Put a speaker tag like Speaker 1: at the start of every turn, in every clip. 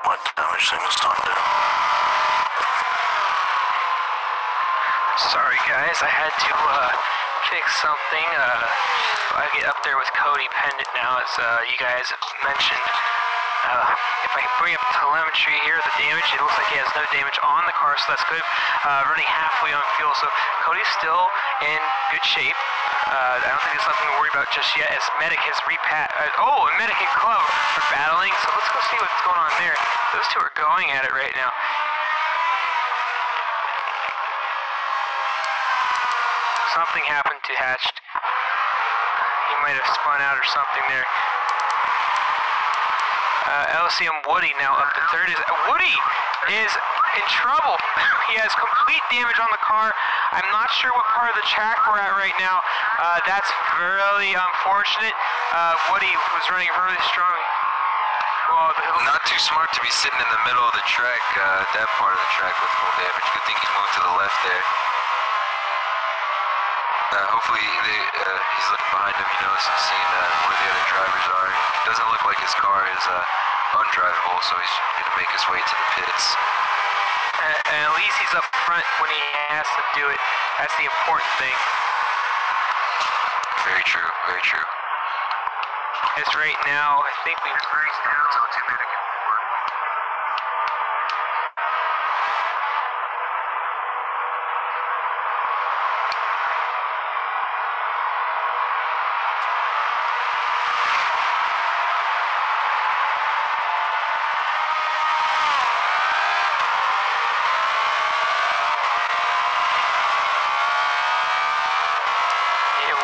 Speaker 1: like the damage thing was timed down.
Speaker 2: Sorry guys, I had to fix something. I get up there with Cody Pendant now, as you guys mentioned. If I bring up telemetry here, the damage, it looks like he has no damage on the car, so that's good. Running halfway on fuel, so Cody's still in good shape. I don't think there's something to worry about just yet, as Medic has a Medic and Club are battling, so let's go see what's going on there. Those two are going at it right now. Something happened to Hatched. He might have spun out or something there. LSEM Woody now up to third. Woody is in trouble. He has complete damage on the car. I'm not sure what part of the track we're at right now. That's really unfortunate. Woody was running really strong. Well,
Speaker 3: not too smart to be sitting in the middle of the track, that part of the track with full damage. Good thing he's moved to the left there. Hopefully he's looking behind him, seeing where the other drivers are. It doesn't look like his car is undrivable, so he's going to make his way to the pits.
Speaker 2: And at least he's up front when he has to do it. That's the important thing.
Speaker 3: Very true, very true.
Speaker 2: As right now, I think we've raced down to 2 Medic and 4.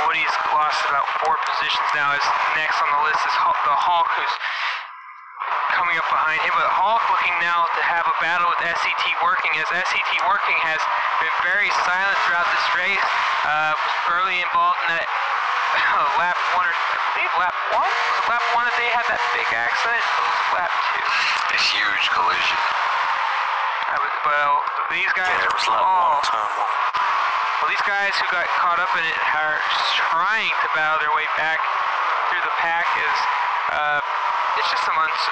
Speaker 2: Woody's lost about 4 positions now. As next on the list is the Hulk, who's coming up behind him. But Hulk looking now to have a battle with SET Working, as SET Working has been very silent throughout this race. Was early involved in that lap 1, or I believe lap 1? Was it lap 1 that they had that big accident? It was lap 2.
Speaker 3: A huge collision.
Speaker 2: Well, these guys
Speaker 1: it was lap 1, turn 1.
Speaker 2: Well, these guys who got caught up in it are trying to battle their way back through the pack. It's just some, it's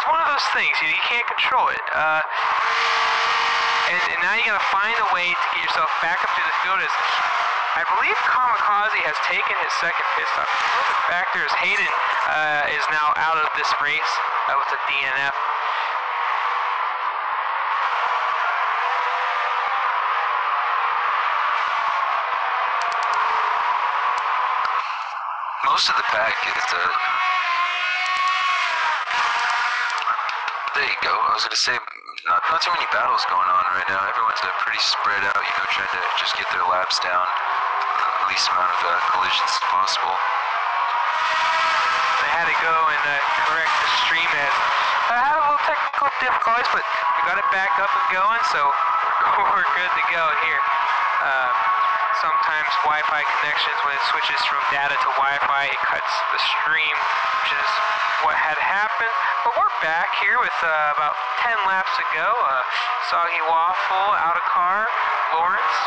Speaker 2: one of those things. You can't control it. And now you got to find a way to get yourself back up through the field. As I believe Kamikaze has taken his second pit stop. Back there is Hayden is now out of this race with a DNF.
Speaker 3: Most of the pack is there you go. I was going to say, not too many battles going on right now. Everyone's pretty spread out, trying to just get their laps down, least amount of collisions as possible.
Speaker 2: They had to go and correct the stream as I had a little technical difficulties, but we got it back up and going, so we're good to go here. Sometimes Wi-Fi connections, when it switches from data to Wi-Fi, it cuts the stream, which is what had happened. But we're back here with about 10 laps to go. Soggy Waffle, out of car, Lawrence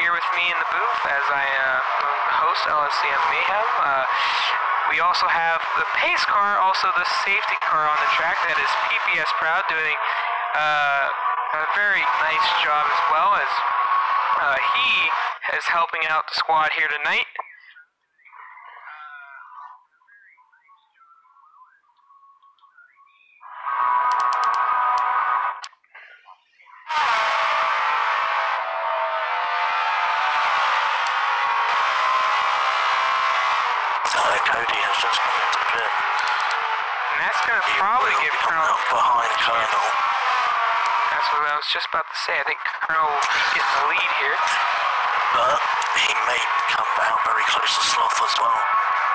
Speaker 2: here with me in the booth as I host LSEM Mayhem. We also have the pace car, also the safety car on the track. That is PPS Proud, doing a very nice job as well, as he is helping out the squad here tonight.
Speaker 1: Cody has just come into pit.
Speaker 2: And that's going to probably give Colonel
Speaker 1: behind Colonel.
Speaker 2: That's what I was just about to say. I think Colonel will be getting the lead here.
Speaker 1: But he may come out very close to Sloth as well.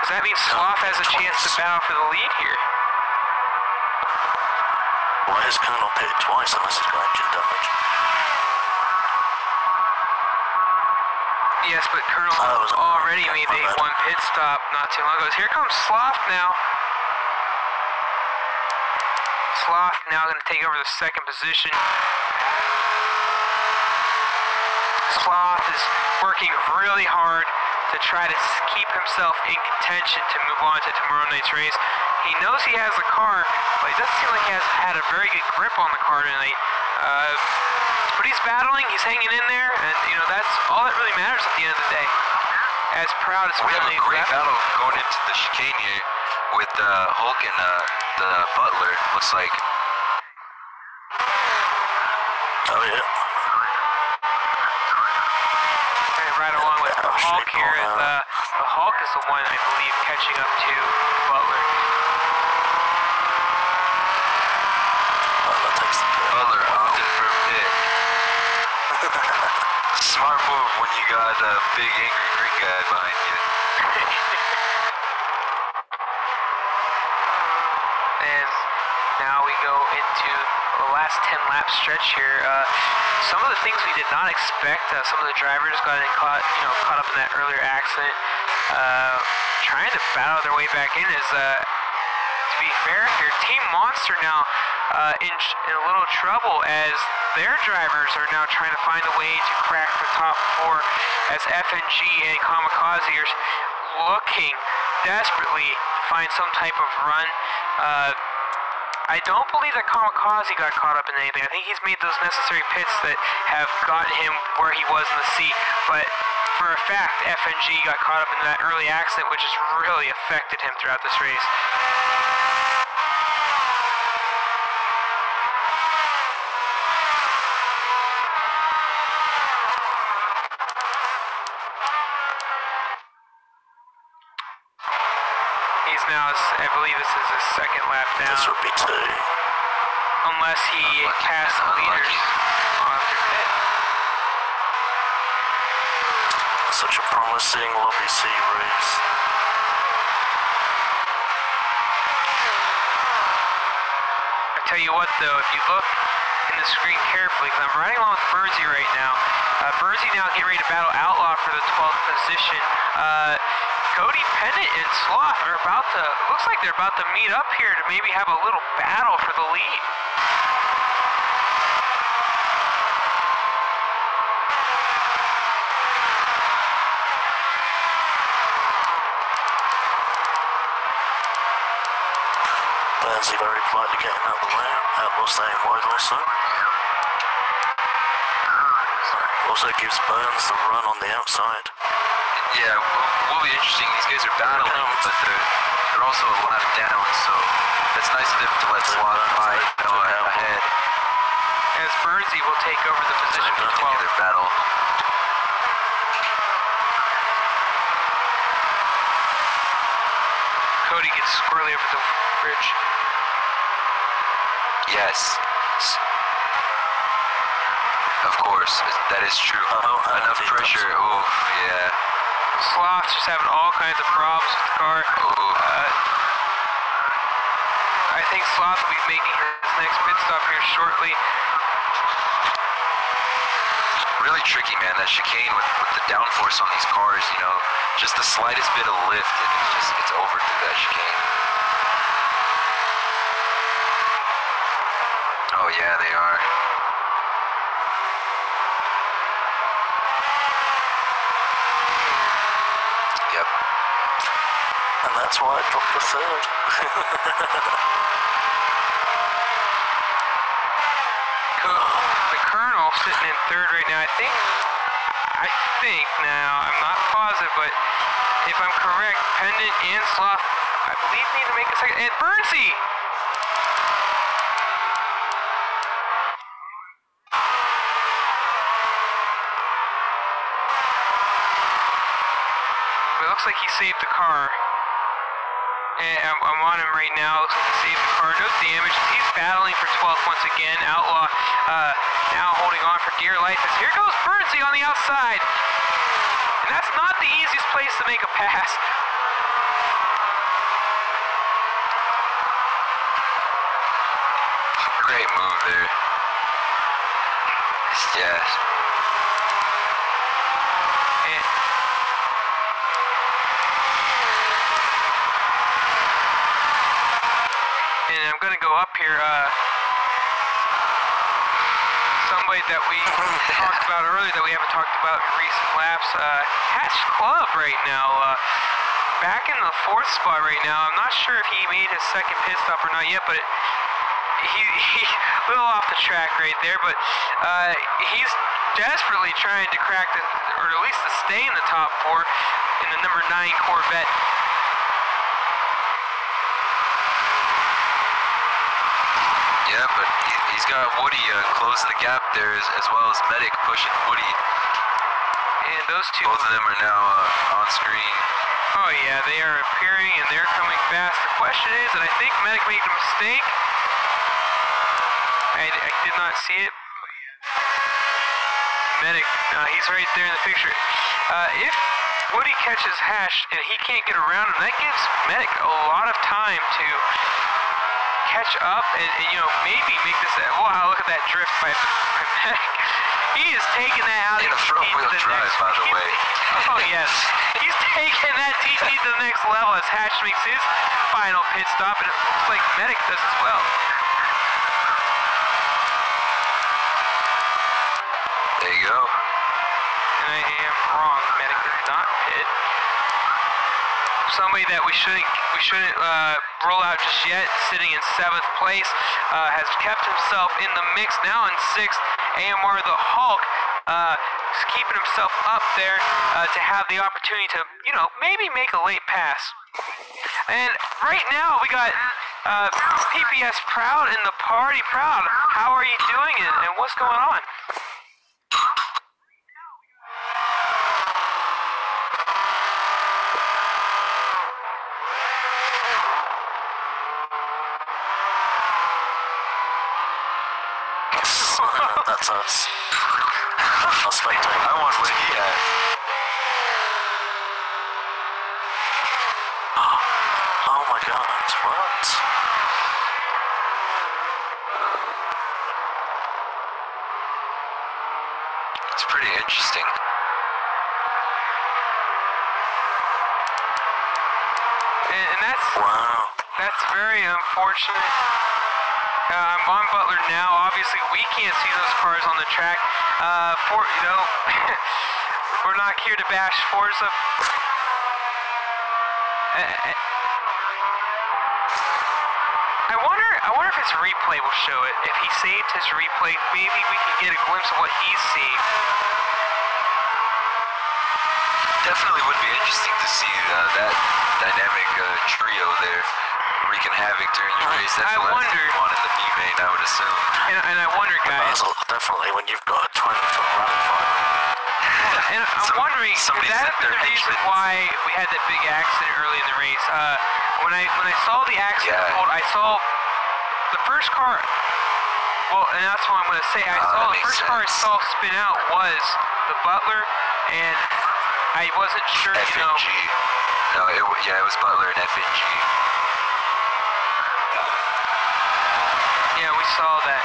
Speaker 2: Does that mean Sloth has a chance to battle for the lead here?
Speaker 1: Why has Colonel pitted twice unless he's got engine damage?
Speaker 2: Yes, but Colonel already made a 1 pit stop not too long ago. Here comes Sloth now. Sloth now going to take over the second position. Sloth is working really hard to try to keep himself in contention to move on to tomorrow night's race. He knows he has the car, but it doesn't seem like he has had a very good grip on the car tonight. But he's battling, he's hanging in there, and that's all that really matters at the end of the day. As proud as
Speaker 3: we have a great battle going into the chicane here with Hulk and the Butler. Looks like.
Speaker 1: Oh yeah.
Speaker 2: Right along with the Hulk here. The Hulk is the one, I believe, catching up to Butler.
Speaker 3: Butler opted for a pit. Smart move when you got a big angry green guy behind you.
Speaker 2: And now we go into the last 10 lap stretch here. Some of the things we did not expect. Some of the drivers got caught up in that earlier accident. Trying to battle their way back in is, to be fair here, Team Monster now in a little trouble as their drivers are now trying to find a way to crack the top 4 as FNG and Kamikaze are looking desperately to find some type of run. I don't believe that Kamikaze got caught up in anything. I think he's made those necessary pits that have gotten him where he was in the seat, but for a fact, FNG got caught up in that early accident, which has really affected him throughout this race. He's now, I believe this is his second lap down.
Speaker 1: This would be 2.
Speaker 2: Unless he passed the leaders on their pit.
Speaker 1: Such a promising Lobby C race.
Speaker 2: I tell you what though, if you look in the screen carefully, because I'm riding along with Birdsey right now. Birdsey now getting ready to battle Outlaw for the 12th position. Cody Pennant and Sloth are about to, looks like they're about to meet up here to maybe have a little battle for the lead.
Speaker 1: Burnsy very politely getting out of the way. Outlaw staying wide also. Also gives Burns the run on the outside.
Speaker 3: Yeah, will be interesting. These guys are battling, but they're also a lap down, so it's nice of them to let Sloth by ahead.
Speaker 2: As Birdsey will take over the position for 12.
Speaker 3: Their battle.
Speaker 2: Cody gets squirrely over the bridge.
Speaker 3: Yes. Of course, that is true. Enough pressure. Oh, yeah.
Speaker 2: Sloth's just having all kinds of problems with the car. I think Sloth will be making his next pit stop here shortly.
Speaker 3: Really tricky, man. That chicane with the downforce on these cars, just the slightest bit of lift and it's over through that chicane. Oh yeah, they are. Yep.
Speaker 1: And that's why I dropped the 3rd.
Speaker 2: The Colonel sitting in 3rd right now. I think now, I'm not positive, but if I'm correct, Pendant and Sloth, I believe, need to make a second. And Birdsey! But it looks like he saved the car. And I'm on him right now. Looks like he saved the car. No damage. He's battling for 12th once again. Outlaw now holding on for dear life. As here goes Birdsey on the outside. And that's not the easiest place to make a pass.
Speaker 3: Great move there. Yes.
Speaker 2: And I'm going to go up here. Somebody that we talked about earlier that we haven't talked about in recent laps. Hatch Club right now. back in the 4th spot right now. I'm not sure if he made his second pit stop or not yet, but he a little off the track right there. But he's desperately trying to crack or at least to stay in the top 4 in the number 9 Corvette.
Speaker 3: Yeah, but he's got Woody closing the gap there, as well as Medic pushing Woody.
Speaker 2: And those two...
Speaker 3: Both of them are now on screen.
Speaker 2: Oh yeah, they are appearing and they're coming fast. The question is, and I think Medic made a mistake. I did not see it. Medic, he's right there in the picture. If Woody catches Hash and he can't get around him, that gives Medic a lot of time to catch up and maybe make this. Wow, look at that drift by Medic. He is taking that out of the
Speaker 3: front-wheel drive, by the way.
Speaker 2: Oh yes, he's taking that TT to the next level as Hash makes his final pit stop, and it looks like Medic does as well.
Speaker 3: There you go.
Speaker 2: And I am wrong. Medic did not pit. Somebody that we shouldn't roll out just yet, sitting in 7th place, has kept himself in the mix. Now in 6th, AMR the Hulk, is keeping himself up there to have the opportunity to, maybe make a late pass. And right now we got PPS Proud in the party. Proud, how are you doing and what's going on?
Speaker 1: That's us. I'll spectate.
Speaker 3: I want what he had.
Speaker 1: Oh my god, what?
Speaker 3: It's pretty interesting.
Speaker 2: And that's
Speaker 1: Wow.
Speaker 2: That's very unfortunate. I'm on Butler now. Obviously, we can't see those cars on the track. We're not here to bash Forza. I wonder if his replay will show it. If he saved his replay, maybe we can get a glimpse of what he's seeing.
Speaker 3: Definitely would be interesting to see that dynamic trio there wreaking havoc during your race. That's the last thing you want in the B main, I would assume.
Speaker 2: And I wonder, guys.
Speaker 1: Definitely when you've got a 20-foot running fight.
Speaker 2: And I'm wondering, could that have been the reason why we had that big accident early in the race? When I saw the accident unfold, I saw the first car. Well, and that's what I'm going to say. I saw the first car I saw spin out was the Butler, and I wasn't sure.
Speaker 3: FNG. No, it was Butler and FNG.
Speaker 2: Yeah, we saw that.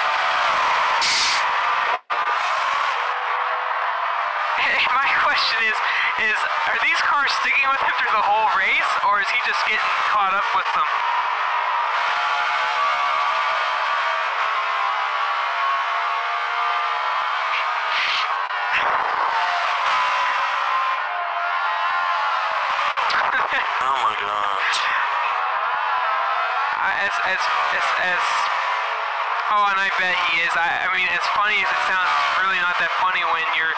Speaker 2: My question is, are these cars sticking with him through the whole race, or is he just getting caught up with them?
Speaker 1: Oh my god.
Speaker 2: Oh, and I bet he is. I mean, as funny as it sounds, it's really not that funny when you're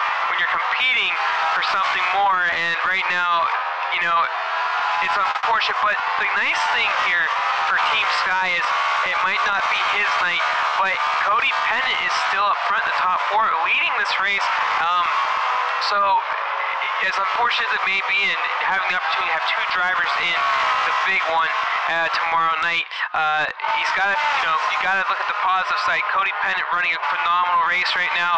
Speaker 2: competing for something more. And right now, it's unfortunate. But the nice thing here for Team Sky is it might not be his night, but Cody Pennant is still up front in the top 4, leading this race. So as unfortunate as it may be, and having the opportunity to have 2 drivers in the big one tomorrow night, he's got to, you got to look at the positive side. Cody Pennant running a phenomenal race right now.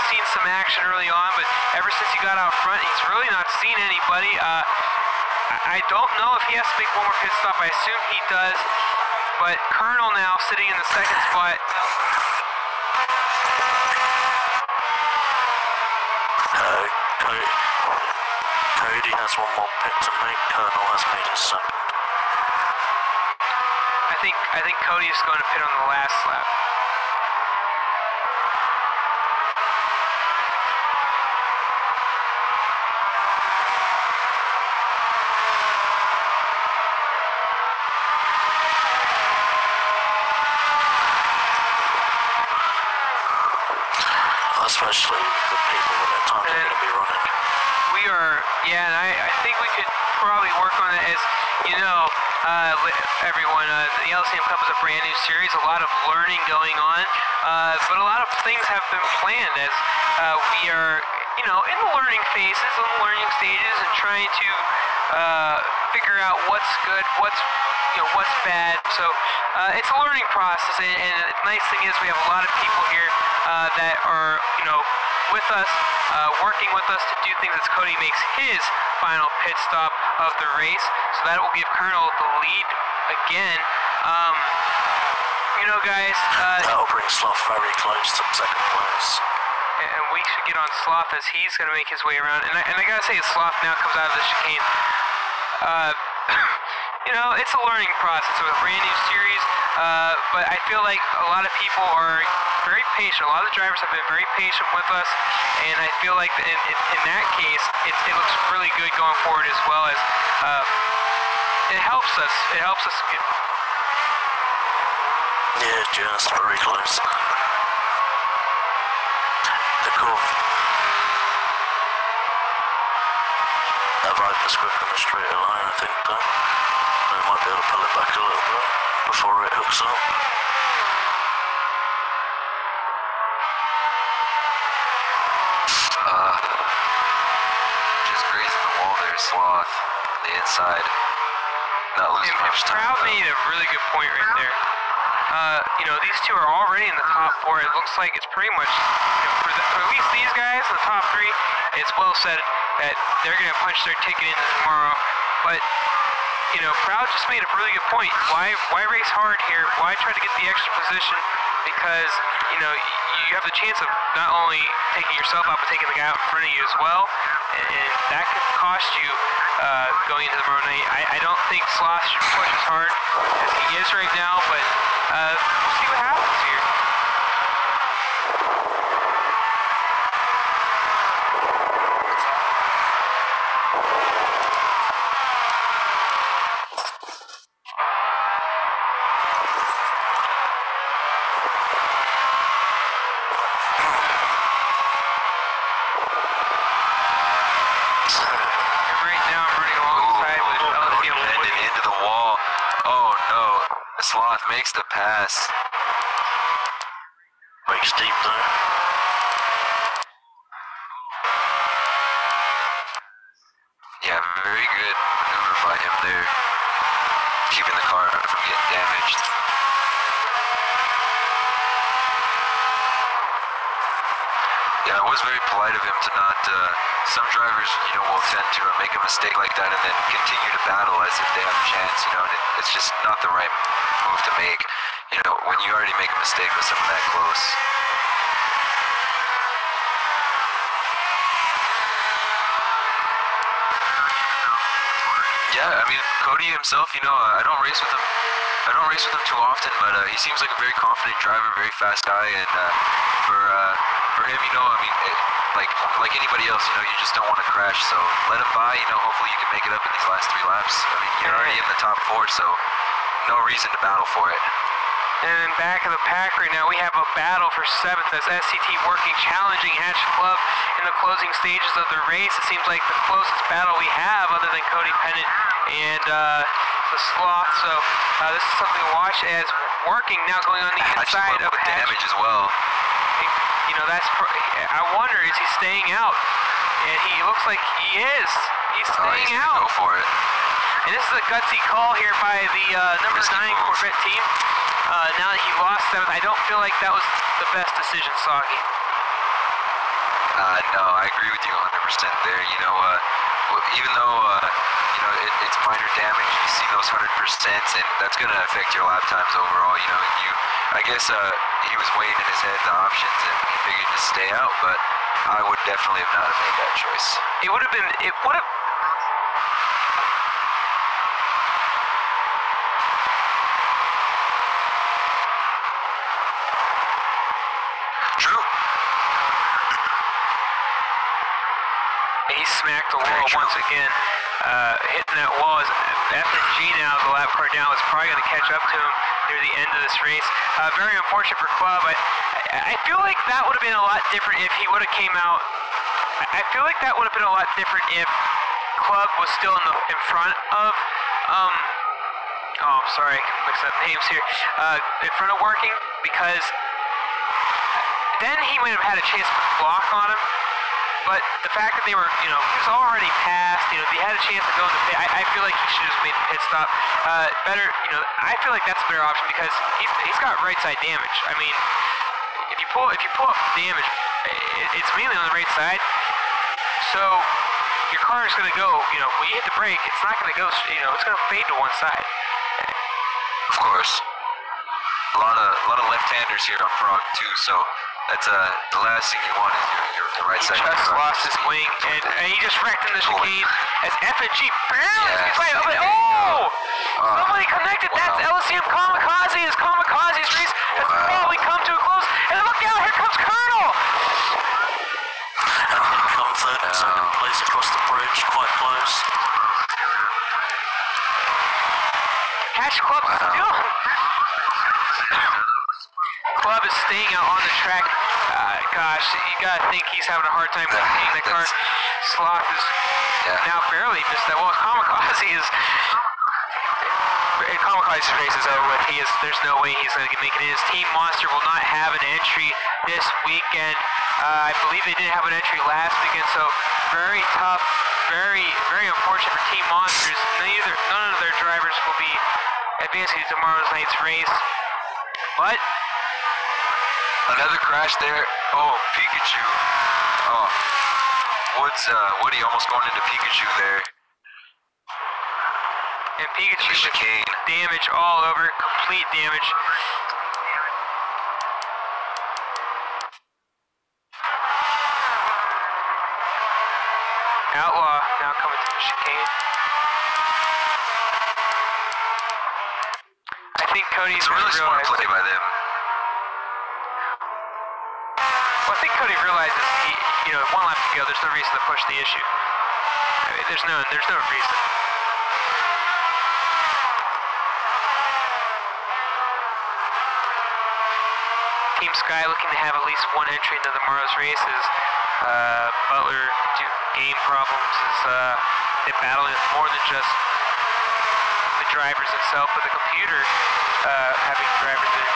Speaker 2: Seen some action early on, but ever since he got out front, he's really not seen anybody. I don't know if he has to make one more pit stop. I assume he does. But Colonel now sitting in the 2nd spot.
Speaker 1: Cody has one more pit to make. Colonel has made his 2nd.
Speaker 2: I think Cody is going to pit on the last lap.
Speaker 1: especially the people when their times are going to be running.
Speaker 2: We are, yeah, and I think we could probably work on it as, you know, everyone, the LSEM Cup is a brand new series, a lot of learning going on, but a lot of things have been planned as we are, you know, in the learning phases, in the learning stages, and trying to figure out what's good, what's bad. So it's a learning process, and the nice thing is we have a lot of people here that are, you know, with us, working with us to do things as Cody makes his final pit stop of the race. So that will give Colonel the lead again. You know, guys.
Speaker 1: That'll bring Sloth very close to second place.
Speaker 2: And we should get on Sloth as he's going to make his way around. And I got to say, Sloth now comes out of the chicane. You know, it's a learning process. It was a brand new series, but I feel like a lot of people are very patient. A lot of the drivers have been very patient with us, and I feel like in that case, it looks really good going forward as well as it helps us. It helps us get.
Speaker 1: Yeah, just very close. The cool. That Viper's quick on the straight line, I think, though. They might be able to pull it back a little bit before it hooks up.
Speaker 3: Just grazing the wall there, Sloth, on the inside. Not losing much time.
Speaker 2: Proud made a really good point right there. You know, these two are already in the top four. It looks like it's pretty much, you know, for at least these guys in the top three, it's well said that they're going to punch their ticket in tomorrow. But, you know, Proud just made a really good point. Why race hard here? Why try to get the extra position? Because, you know, you have the chance of not only taking yourself out, but taking the guy out in front of you as well. And that could cost you going into tomorrow night. I don't think Sloth should push as hard as he is right now, but we'll see what happens here.
Speaker 3: Sloth makes the pass.
Speaker 1: Breaks deep though.
Speaker 3: Yeah, very good maneuver by him there. Keeping the car from getting damaged. Yeah, it was very polite of him to not, some drivers, you know, will tend to make a mistake like that and then continue to battle as if they have a chance, you know, and it's just not the right move to make, you know, when you already make a mistake with someone that close. Yeah, I mean, Cody himself, you know, I don't race with him too often, but he seems like a very confident driver, very fast guy, and for him, you know, I mean, like anybody else, you know, you just don't want to crash, so let him by, you know, hopefully you can make it up in these last 3 laps. I mean, you're already in the top 4, so no reason to battle for it.
Speaker 2: And back of the pack right now, we have a battle for 7th as SCT working, challenging Hatch Club in the closing stages of the race. It seems like the closest battle we have other than Cody Pennant and the Sloth. So this is something to watch as working now going on the inside of Hatch.
Speaker 3: Damage as well.
Speaker 2: You know, I wonder, is he staying out? And he looks like he is. He's staying out.
Speaker 3: Go for it.
Speaker 2: And this is a gutsy call here by the number 9 Corvette team. Now that he lost 7th, I don't feel like that was the best decision, Soggy.
Speaker 3: No, I agree with you 100% there. You know, even though, you know, it's minor damage, you see those 100%, and that's going to affect your lap times overall. You know, I guess he was weighing in his head the options, and he figured to stay out, but I would definitely have not have made that choice.
Speaker 2: It would have.
Speaker 3: True.
Speaker 2: He smacked the wall once again. hitting that wall. As F&G now, the lap car down, was probably going to catch up to him near the end of this race. Very unfortunate for Club. I feel like that would have been a lot different if he would have came out. I feel like that would have been a lot different if Club was still in front of, oh, I'm sorry, I mixed up names here, in front of Working, because then he might have had a chance to block on him. But the fact that they were, he was already past, they had a chance to go in the pit. I feel like he should have just made the pit stop. Better, I feel like that's a better option because he's got right side damage. I mean, if you pull up damage, it's mainly on the right side. So your car is going to go, when you hit the brake, it's not going to go, it's going to fade to one side.
Speaker 3: Of course. A lot of left-handers here on Prague too, so that's the last thing you want is your right side.
Speaker 2: He just lost his wing, and he just wrecked in the chicane as F&G barely gets right over. Oh! Somebody connected. That's LSEM Kamikaze. As Kamikaze's race has probably come to a close. And look out, here comes Colonel!
Speaker 1: And he comes third and second place across the bridge, quite close.
Speaker 2: Hatch Club still. Club is staying out on the track. Gosh, you gotta think he's having a hard time maintaining that car. Sloth is now barely missed that. Well, Kamikaze's race is over with. There's no way he's gonna make it in. His Team Monster will not have an entry this weekend. I believe they didn't have an entry last weekend, so very tough, very, very unfortunate for Team Monsters. None of their drivers will be advancing to tomorrow's night's race. But
Speaker 3: another crash there. Oh, Pikachu. Oh, Woody almost going into Pikachu there.
Speaker 2: And Pikachu with damage all over, complete damage. Outlaw now coming to the chicane. I think Cody's
Speaker 3: really smart play by them.
Speaker 2: Well, I think Cody realizes one lap to go. There's no reason to push the issue. I mean, there's no reason. Team Sky looking to have at least one entry into tomorrow's races. Butler, due to game problems, they're battling with more than just the drivers itself, but the computer having drivers in.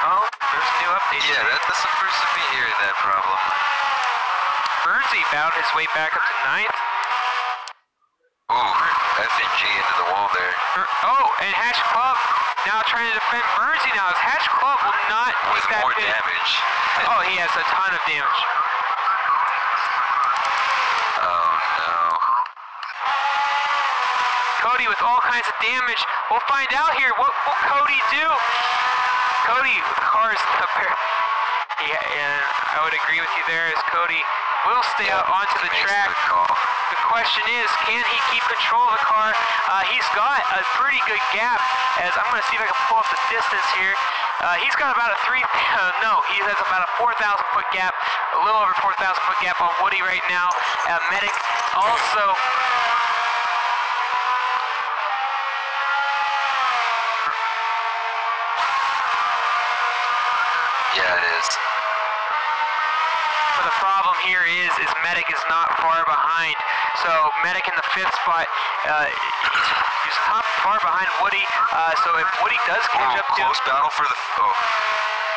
Speaker 2: Oh, there's a new update.
Speaker 3: Yeah, that's the first of me hearing that problem.
Speaker 2: Bernsey bowed his way back up to 9th.
Speaker 3: Ooh, F&G into the wall there.
Speaker 2: Oh, and Hatch Club now trying to defend Bernsey now. As Hatch Club will not take that
Speaker 3: more
Speaker 2: pit.
Speaker 3: Damage.
Speaker 2: Oh, he has a ton of damage.
Speaker 3: Oh, no.
Speaker 2: Cody with all kinds of damage. We'll find out here. What will Cody do? Cody with cars up there. Yeah, and I would agree with you there as Cody will stay out onto the track. The question is, can he keep control of the car? He's got a pretty good gap, as I'm going to see if I can pull up the distance here. He's got about a he has about a 4,000 foot gap, a little over 4,000 foot gap on Woody right now. Medic also.
Speaker 3: Yeah, it is.
Speaker 2: But the problem here is Medic is not far behind. So Medic in the 5th spot, he's not far behind Woody. So if Woody does catch up to him,
Speaker 3: close battle for the.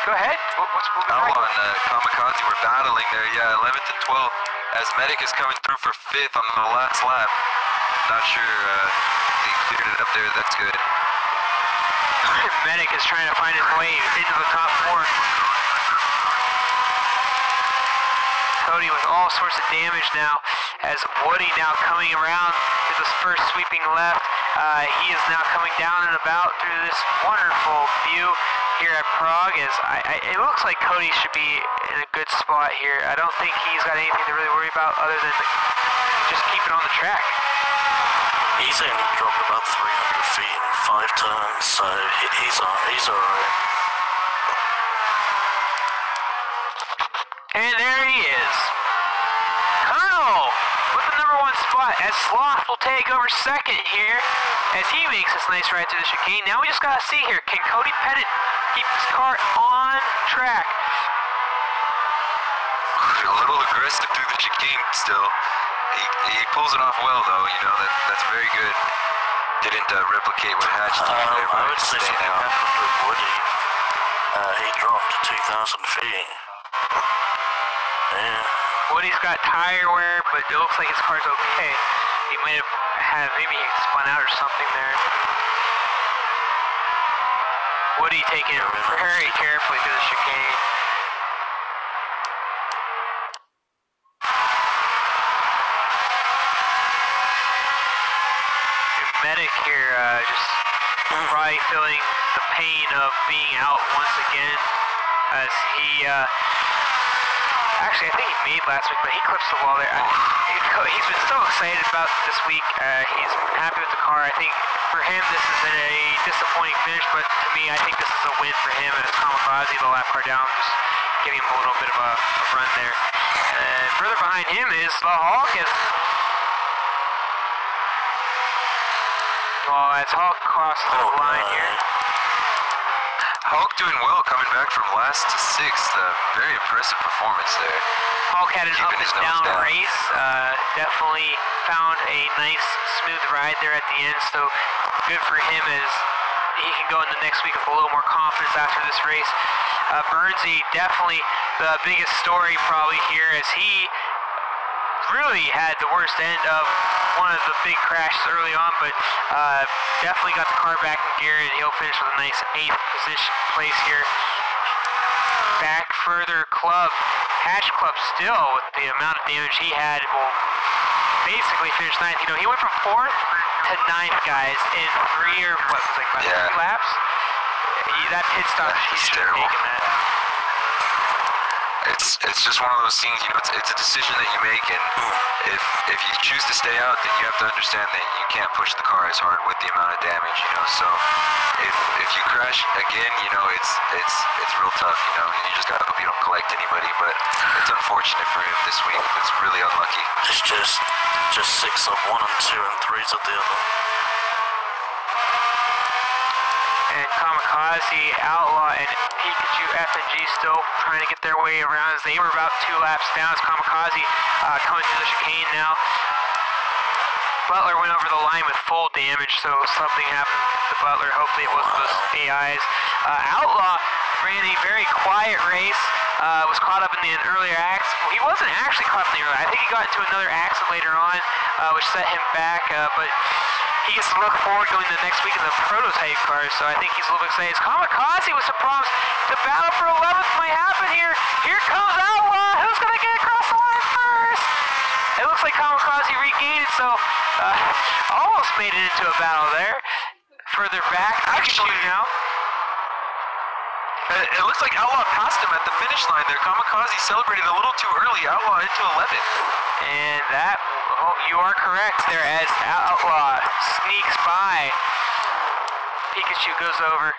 Speaker 2: Go ahead. What's
Speaker 3: Outlaw and Kamikaze were battling there. Yeah, 11th and 12th. As Medic is coming through for 5th on the last lap. Not sure they cleared it up there. That's good.
Speaker 2: Medic is trying to find his way into the top 4. Cody with all sorts of damage now, as Woody now coming around to this first sweeping left. He is now coming down and about through this wonderful view here at Prague. As it looks like Cody should be in a good spot here. I don't think he's got anything to really worry about other than just keep it on the track.
Speaker 1: He's only dropped about 300 feet in 5 turns, so he's alright.
Speaker 2: And there he is. Colonel with the #1 spot as Sloth will take over second here as he makes this nice ride through the chicane. Now we just gotta see here, can Cody Pettit keep this car on track?
Speaker 3: A little aggressive through the chicane still. He pulls it off well though, you know, that's very good. Didn't replicate what Hatch did there,
Speaker 1: I would say something happened with Woody. He dropped to 2,000 feet. Yeah.
Speaker 2: Woody's got tire wear, but it looks like his car's okay. He might have had, maybe he spun out or something there. Woody taking it very carefully through the chicane. Medic here just probably feeling the pain of being out once again as he actually I think he made last week, but he clips the wall there. He's been so excited about this week. He's happy with the car. I think for him this is a disappointing finish, but to me I think this is a win for him as Kamikaze, the lap car down, just giving him a little bit of a run there. And further behind him is the Hawk. Well, as Hulk crosses the line here.
Speaker 3: Hulk doing well, coming back from last to 6th. Very impressive performance there.
Speaker 2: Hulk had an up and down race. Definitely found a nice, smooth ride there at the end. So good for him as he can go into next week with a little more confidence after this race. Burnsy, definitely the biggest story probably here as he really had the worst end of one of the big crashes early on, but definitely got the car back in gear, and he'll finish with a nice 8th place here. Back further club, Hatch Club still with the amount of damage he had will basically finish 9th. You know, he went from 4th to 9th, guys, in 3 or what was it, about 3 laps? That pit stop, he should have taken that.
Speaker 3: It's just one of those things, you know, it's a decision that you make, and if you choose to stay out, then you have to understand that you can't push the car as hard with the amount of damage, you know. So if you crash again, you know, it's real tough, you know. You just gotta hope you don't collect anybody, but it's unfortunate for him this week. It's really unlucky.
Speaker 1: It's just 6 of one and 2 and 3s of the other.
Speaker 2: And Kamikaze, Outlaw, and Pikachu F&G still trying to get their way around as they were about 2 laps down as Kamikaze coming through the chicane now. Butler went over the line with full damage, so something happened to Butler. Hopefully it wasn't those AIs. Outlaw ran a very quiet race, was caught up in an earlier accident. Well, he wasn't actually caught up in the earlier. I think he got into another accident later on, which set him back, but he gets to look forward going to next week in the prototype cars, so I think he's a little excited. Kamikaze with some problems. The battle for 11th might happen here. Here comes Outlaw. Who's going to get across the line first? It looks like Kamikaze regained it, so almost made it into a battle there. Further back, actually now.
Speaker 3: It looks like Outlaw passed him at the finish line there. Kamikaze celebrated a little too early. Outlaw into 11th.
Speaker 2: And that, you are correct there as Outlaw sneaks by. Pikachu goes over.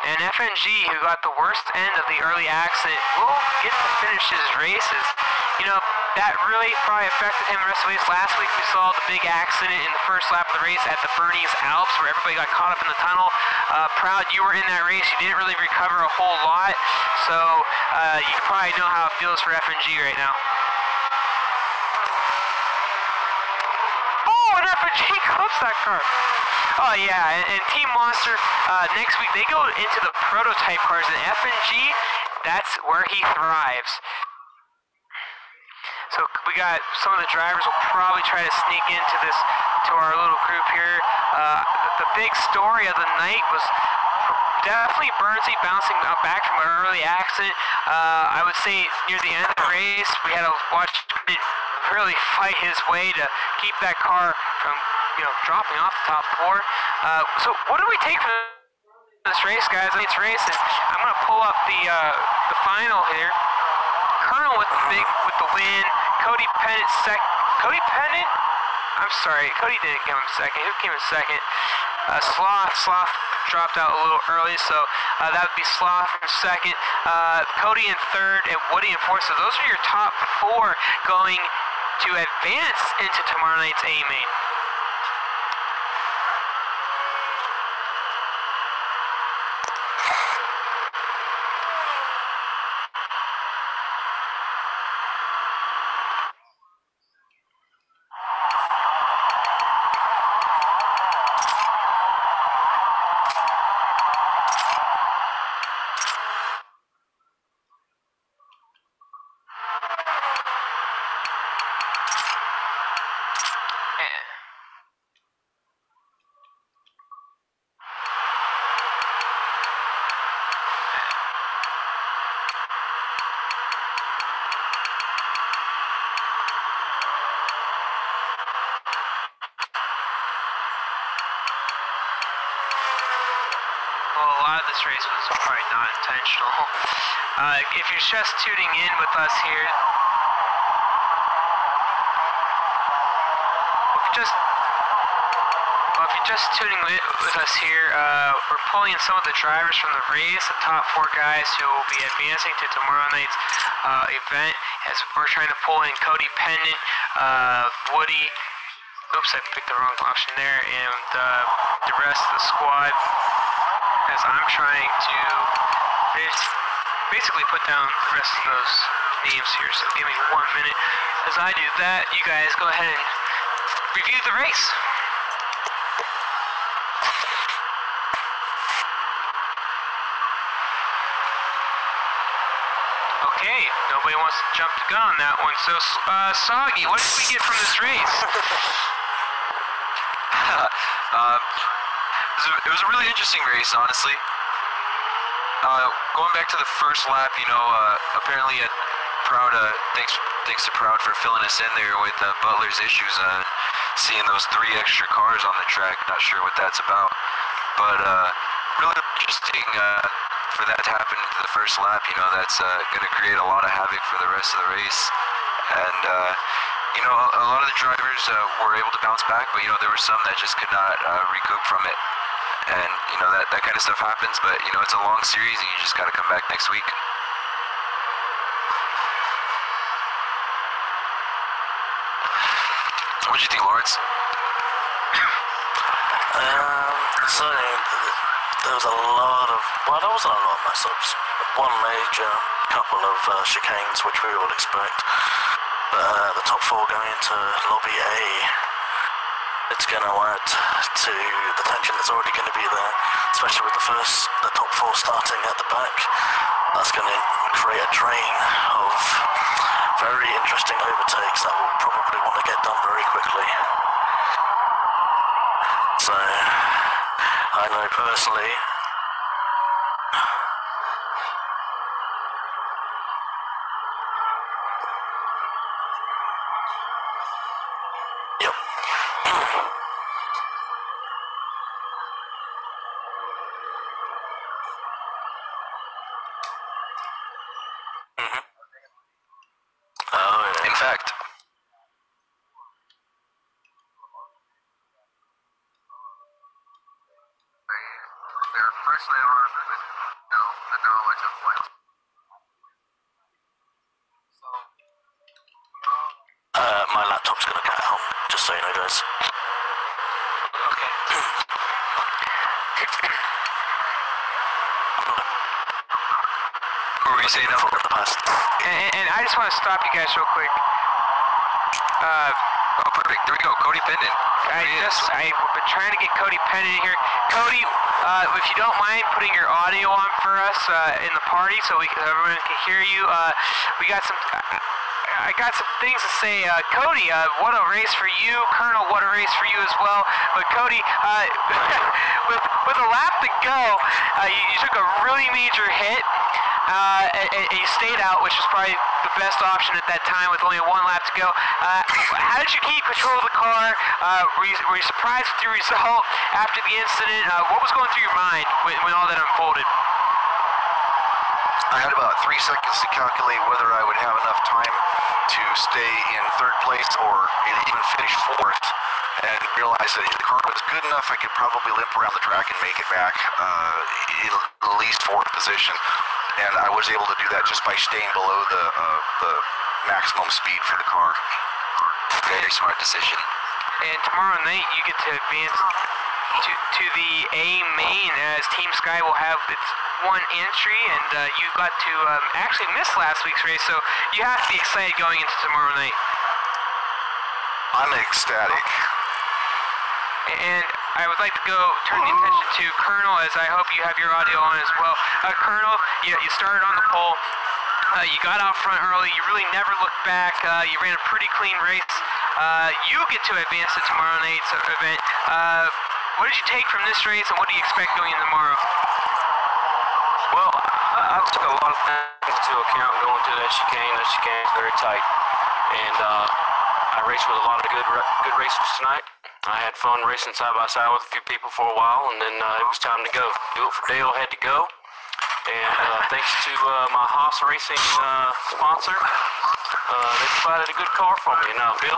Speaker 2: And FNG, who got the worst end of the early accident, will get to finish his races. You know, that really probably affected him the rest of the race. Last week we saw the big accident in the first lap of the race at the Bernese Alps where everybody got caught up in the tunnel. Proud you were in that race. You didn't really recover a whole lot. So you probably know how it feels for FNG right now. Oh, and FNG clips that car. Oh yeah, and Team Monster, next week they go into the prototype cars, and FNG, that's where he thrives. So we got some of the drivers will probably try to sneak into this, to our little group here. The big story of the night was definitely Burnsy bouncing back from an early accident. I would say near the end of the race, we had to watch it really fight his way to keep that car from, you know, dropping off the top 4. So what do we take from this race, guys? It's race, and I'm gonna pull up the final here. Colonel with the win. Cody Pennant Cody Pennant? I'm sorry, Cody didn't come in second. Who came in second? Sloth dropped out a little early, so that would be Sloth in second, Cody in third, and Woody in fourth. So those are your top 4 going to advance into tomorrow night's A-Main. Well, a lot of this race was probably not intentional. If you're just tuning in with us here, if you're just tuning in with us here, we're pulling in some of the drivers from the race, the top 4 guys who will be advancing to tomorrow night's event. As we're trying to pull in Cody Pendant, Woody. Oops, I picked the wrong option there, and the rest of the squad. As I'm trying to basically put down the rest of those names here, so give me 1 minute. As I do that, you guys go ahead and review the race. Okay, nobody wants to jump the gun on that one. So, Soggy, what did we get from this race?
Speaker 3: It was a really interesting race, honestly. Going back to the first lap, you know, apparently at Proud, thanks to Proud for filling us in there with Butler's issues and seeing those 3 extra cars on the track. Not sure what that's about, but really interesting for that to happen to the first lap. You know, that's going to create a lot of havoc for the rest of the race. And you know, a lot of the drivers were able to bounce back, but you know, there were some that just could not recoup from it. And you know, that kind of stuff happens, but you know, it's a long series and you just got to come back next week. What did you think, Lawrence?
Speaker 1: So there was a lot of, well, there wasn't a lot of mess-ups. One major, couple of chicanes, which we would expect. But the top 4 going into lobby A, it's going to add to the tension that's already going to be there, especially with the top 4 starting at the back. That's going to create a train of very interesting overtakes that will probably want to get done very quickly. So, I know personally,
Speaker 3: In fact, they're freshly armed with, you know, the knowledge of what.
Speaker 1: my laptop's going to get out, just so you know, guys.
Speaker 2: Okay.
Speaker 3: What were you saying now?
Speaker 1: For the past.
Speaker 2: And I just want to stop you guys real quick.
Speaker 3: Oh, perfect. There we go. Cody Pendant.
Speaker 2: I've been trying to get Cody Pendant in here. Cody, if you don't mind putting your audio on for us in the party so everyone can hear you. I got some things to say. Cody, what a race for you. Colonel, what a race for you as well. But Cody, with a lap to go, you took a really major hit. And you stayed out, which was probably the best option at that time with only 1 lap to go. How did you keep control of the car? Were you surprised with your result after the incident? What was going through your mind when all that unfolded?
Speaker 4: I had about 3 seconds to calculate whether I would have enough time to stay in 3rd place or even finish 4th. and realized that if the car was good enough, I could probably limp around the track and make it back in at least fourth position. And I was able to do that just by staying below the maximum speed for the car.
Speaker 3: Very smart decision.
Speaker 2: And tomorrow night you get to advance to the A main, as Team Sky will have its one entry, and you got to actually miss last week's race, so you have to be excited going into tomorrow night.
Speaker 4: I'm ecstatic.
Speaker 2: And I would like to turn the attention to Colonel, as I hope you have your audio on as well. Colonel, you started on the pole. You got out front early. You really never looked back. You ran a pretty clean race. You get to advance to tomorrow night's event. What did you take from this race, and what do you expect going into tomorrow?
Speaker 5: Well, I took a lot of things into account going to that chicane. That chicane is very tight. And I raced with a lot of good racers tonight. I had fun racing side by side with a few people for a while, and then it was time to go. Do It For Dale had to go. And thanks to my Haas Racing sponsor, they provided a good car for me. Now, Bill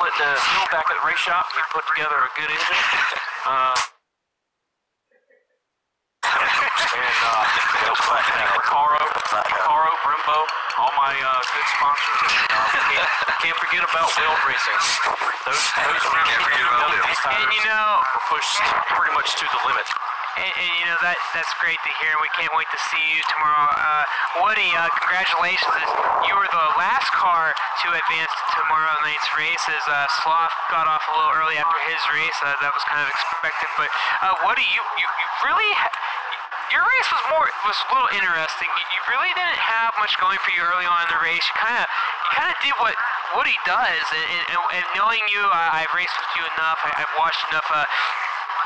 Speaker 5: back at the race shop, he put together a good engine. Caro, Brembo, all my good sponsors. Can't forget about Bill Racing. Those
Speaker 2: And you know,
Speaker 5: were pushed pretty much to the limit.
Speaker 2: And you know, that's great to hear. We can't wait to see you tomorrow. Woody, congratulations. You were the last car to advance to tomorrow night's race, as Sloth got off a little early after his race. That was kind of expected. But Woody, you really... Your race was a little interesting. You really didn't have much going for you early on in the race. You kind of did what Woody does, and knowing you, I've raced with you enough. I've watched enough.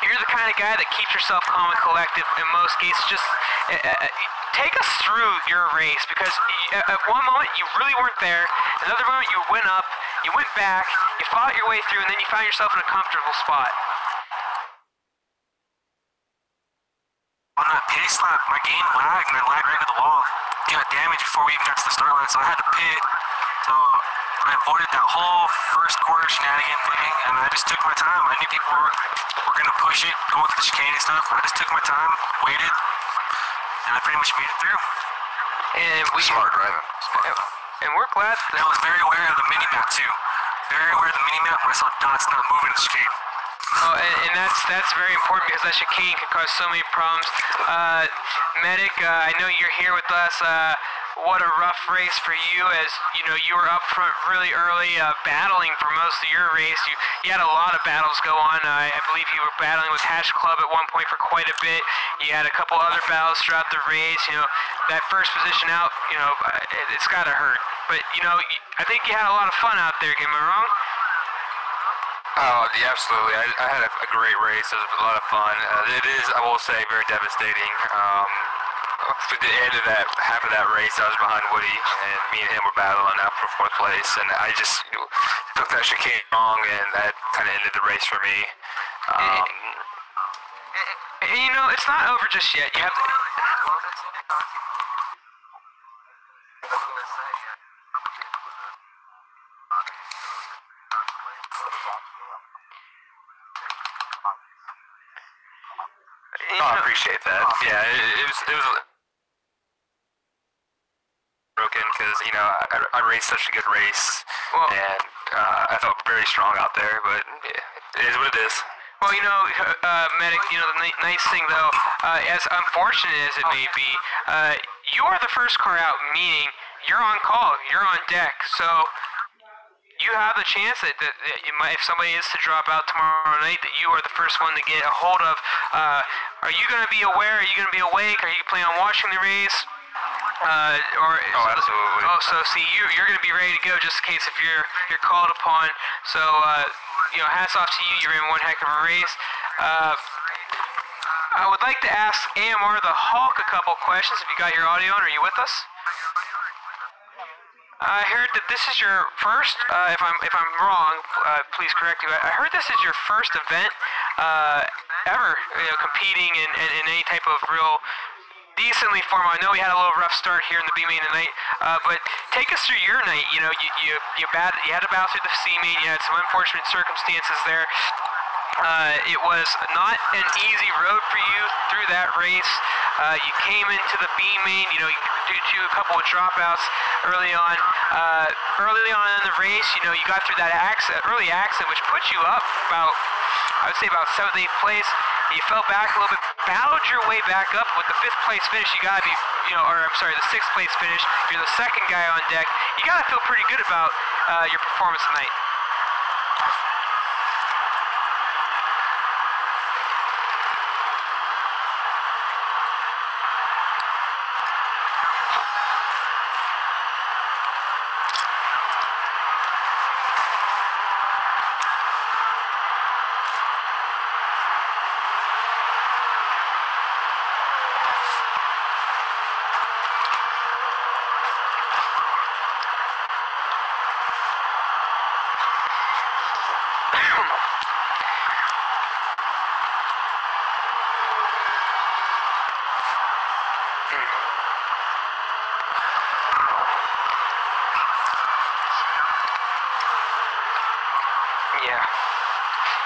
Speaker 2: You're the kind of guy that keeps yourself calm and collective in most cases. Just take us through your race, because at one moment you really weren't there, another moment you went up, you went back, you fought your way through, and then you found yourself in a comfortable spot.
Speaker 5: On that pace lap, my game lagged, and I lagged right into the wall. Got damaged before we even got to the start line, so I had to pit. So I avoided that whole first quarter shenanigan thing, and I just took my time. I knew people were going to push it, going through the chicane and stuff. I just took my time, waited, and I pretty much made it through.
Speaker 2: And
Speaker 4: Smart driving.
Speaker 2: And we're glad
Speaker 5: And I was very aware of the mini-map, too. Very aware of the mini-map when I saw dots not moving in the chicane.
Speaker 2: Oh, and that's very important, because that chicane can cause so many problems. Medic, I know you're here with us. What a rough race for you, as you know, you were up front really early, battling for most of your race. You had a lot of battles go on. I believe you were battling with Hatch Club at one point for quite a bit. You had a couple other battles throughout the race. You know, that first position out, you know, it's got to hurt. But you know, I think you had a lot of fun out there. Am I wrong?
Speaker 6: Oh, yeah, absolutely. I had a great race. It was a lot of fun. It is, I will say, very devastating. For the end of that, half of that race, I was behind Woody, and me and him were battling out for fourth place, and I just took that chicane wrong, and that kind of ended the race for me.
Speaker 2: And you know, it's not over just yet. You have to...
Speaker 6: I appreciate that. Yeah, it was broken, because you know I raced such a good race, and I felt very strong out there. But it is what it is.
Speaker 2: Well, you know, Medic, you know, the nice thing, though, as unfortunate as it may be, you are the first car out, meaning you're on call, you're on deck, so you have the chance that you might, if somebody is to drop out tomorrow night, that you are the first one to get a hold of. Are you going to be aware? Are you going to be awake? Are you planning on watching the race?
Speaker 6: Absolutely.
Speaker 2: Oh, so see, you're going to be ready to go just in case if you're called upon. So, you know, hats off to you. You ran one heck of a race. I would like to ask AMR the Hulk a couple questions. If you got your audio on, are you with us? I heard that this is your first. If I'm wrong, please correct me. I heard this is your first event ever, you know, competing in any type of real decently formal. I know we had a little rough start here in the B main tonight, but take us through your night. You know, you had to battle through the C main. You had some unfortunate circumstances there. It was not an easy road for you through that race. You came into the B main, you know, due to a couple of dropouts early on. Early on in the race, you know, you got through that early accident, which put you up about, I would say about 7th, 8th place. You fell back a little bit, battled your way back up. With the 5th place finish, you gotta be, you know, or I'm sorry, the 6th place finish. You're the second guy on deck. You gotta feel pretty good about your performance tonight.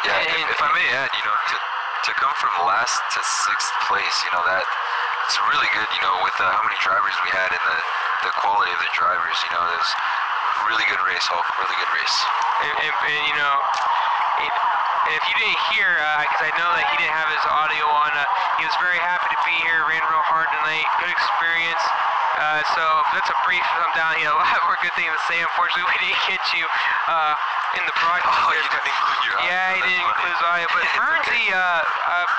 Speaker 3: Yeah, if I may add, you know, to come from last to 6th place, you know, that it's really good, you know, with how many drivers we had and the quality of the drivers, you know, it was a really good race, Hulk, really good race.
Speaker 2: And you know, if you didn't hear, because I know that he didn't have his audio on, he was very happy to be here, ran real hard tonight, good experience. So that's a brief down. He had a lot more good things to say. Unfortunately, we didn't get you in the broadcast.
Speaker 3: Oh, you didn't include your audio.
Speaker 2: Yeah, he didn't include his audio. But Bernsey,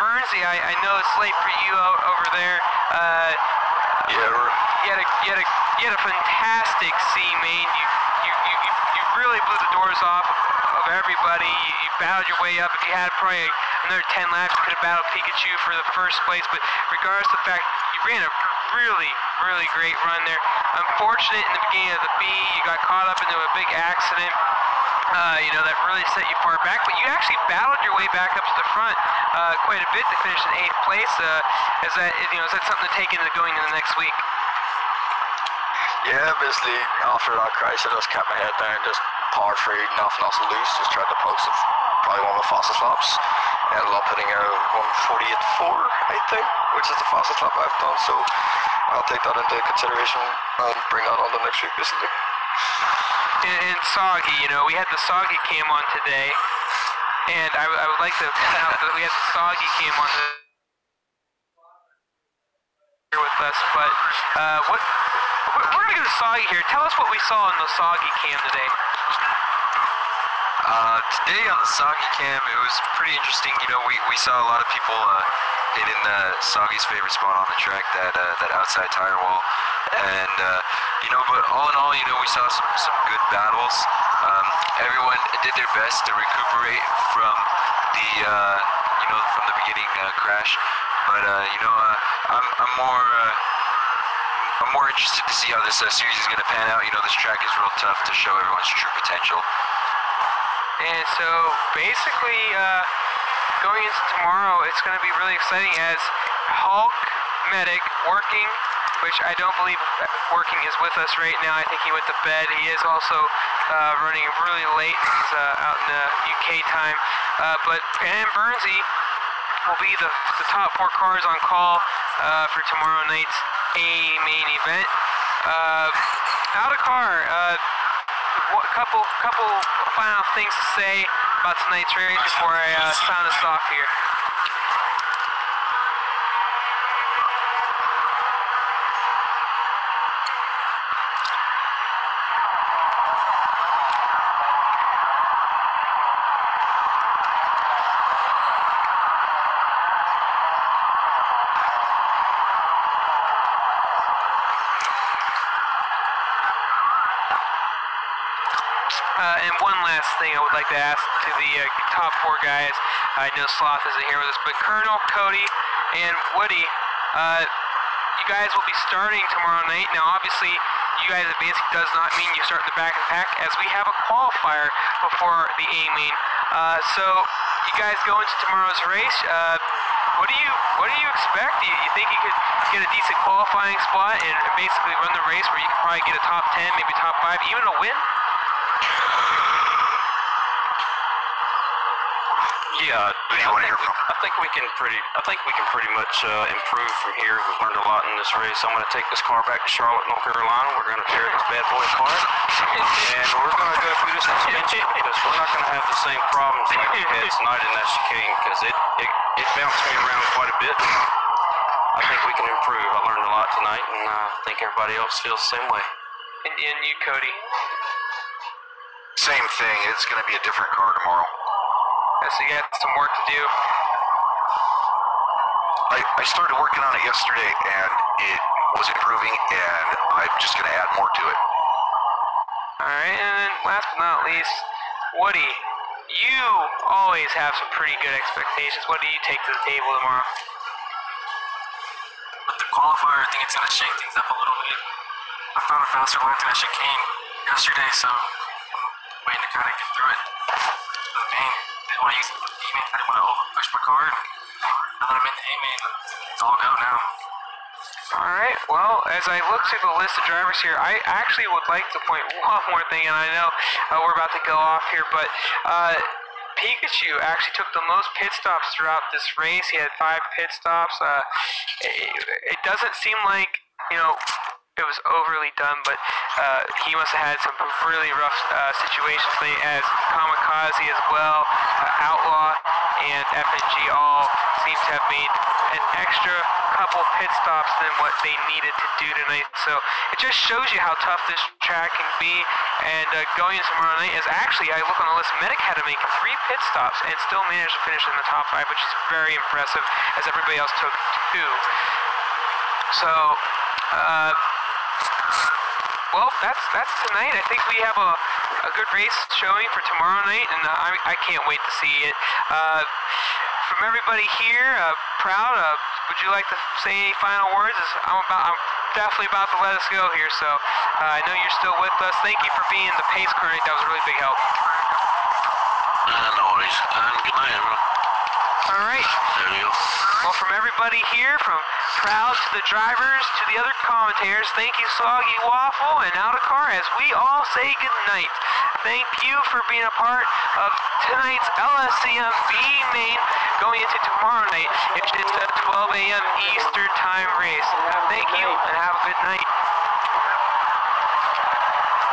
Speaker 2: Bernsey, I know it's late for you over there. You had a fantastic C main. You really blew the doors off of everybody. You battled your way up. If you had probably another 10 laps, you could have battled Pikachu for the first place. But regardless of the fact, you ran a really great run there. Unfortunate in the beginning of the B, you got caught up into a big accident. You know, that really set you far back, but you actually battled your way back up to the front quite a bit to finish in 8th place. Is that something to take into going into the next week?
Speaker 7: Yeah, basically after that crash, I just kept my head down, just power free, nothing else to lose, just tried to post probably one of the fastest laps. Ended up hitting a 1:48.4, I think, which is the fastest lap I've done, so I'll take that into consideration and bring that on the next week, basically.
Speaker 2: And Soggy, you know, we had the Soggy cam on today, and I would like to point out that we had the Soggy cam on here with us, but we're going to go to Soggy here. Tell us what we saw on the Soggy cam today.
Speaker 3: Today on the Soggy cam, it was pretty interesting. You know, we saw a lot of people hitting Soggy's favorite spot on the track, that outside tire wall, and you know, but all in all, you know, we saw some good battles. Everyone did their best to recuperate from the beginning crash, but you know, I'm more interested to see how this series is going to pan out. You know, this track is real tough to show everyone's true potential.
Speaker 2: And so basically, going into tomorrow, it's going to be really exciting as Hulk Medic working, which I don't believe working is with us right now. I think he went to bed. He is also running really late. He's out in the UK time. And Bernsey will be the top 4 cars on call for tomorrow night's A main event. Out of car. Couple final things to say about tonight's race before I sign us off here. And one last thing I would like to ask to the top 4 guys. I know Sloth isn't here with us, but Colonel, Cody, and Woody, you guys will be starting tomorrow night. Now, obviously, you guys advancing does not mean you start in the back of the pack, as we have a qualifier before the A main. So, you guys go into tomorrow's race. What do you expect? Do you think you could get a decent qualifying spot and basically run the race where you could probably get a top 10, maybe top 5, even a win?
Speaker 5: Yeah,
Speaker 4: Who do you want to hear from?
Speaker 5: I think we can pretty much improve from here. We've learned a lot in this race. I'm going to take this car back to Charlotte, North Carolina. We're going to tear this bad boy apart, and we're going to go through this suspension because we're not going to have the same problems like we had tonight in that chicane because it bounced me around quite a bit. I think we can improve. I learned a lot tonight, and I think everybody else feels the same way.
Speaker 2: And you, Cody?
Speaker 4: Same thing. It's going to be a different car tomorrow.
Speaker 2: So you got some work to do.
Speaker 4: I started working on it yesterday, and it was improving, and I'm just going to add more to it.
Speaker 2: All right, and then last but not least, Woody, you always have some pretty good expectations. What do you take to the table tomorrow?
Speaker 8: With the qualifier, I think it's going to shake things up a little bit. I found a faster lap in that chicane yesterday, so I'm waiting to kind of get through it. The main, I didn't want to use the E-main, I didn't want to over-push my car. Now that I'm in the A-main, it's all go now.
Speaker 2: All right, well, as I look through the list of drivers here, I actually would like to point one more thing, and I know we're about to go off here, but Pikachu actually took the most pit stops throughout this race. He had 5 pit stops. It doesn't seem like, it was overly done, but he must have had some really rough situations, as Kamikaze as well, Outlaw, and FNG all seem to have made an extra couple pit stops than what they needed to do tonight. So it just shows you how tough this track can be. And going into tomorrow night is actually, I look on the list, Medic had to make 3 pit stops and still managed to finish in the top 5, which is very impressive, as everybody else took 2. So, well, that's tonight. I think we have a good race showing for tomorrow night, and I can't wait to see it. From everybody here, Proud, would you like to say any final words? I'm definitely about to let us go here, so I know you're still with us. Thank you for being the pace car tonight. That was a really big help.
Speaker 1: No worries. And good night, everyone.
Speaker 2: All right.
Speaker 1: There we go.
Speaker 2: Well, from everybody here, from Proud to the drivers to the other commentators, thank you, Soggy Waffle and Outcar, as we all say good night. Thank you for being a part of tonight's LSEM B main going into tomorrow night. It's a 12 a.m. Eastern time race. Thank you and have a good night.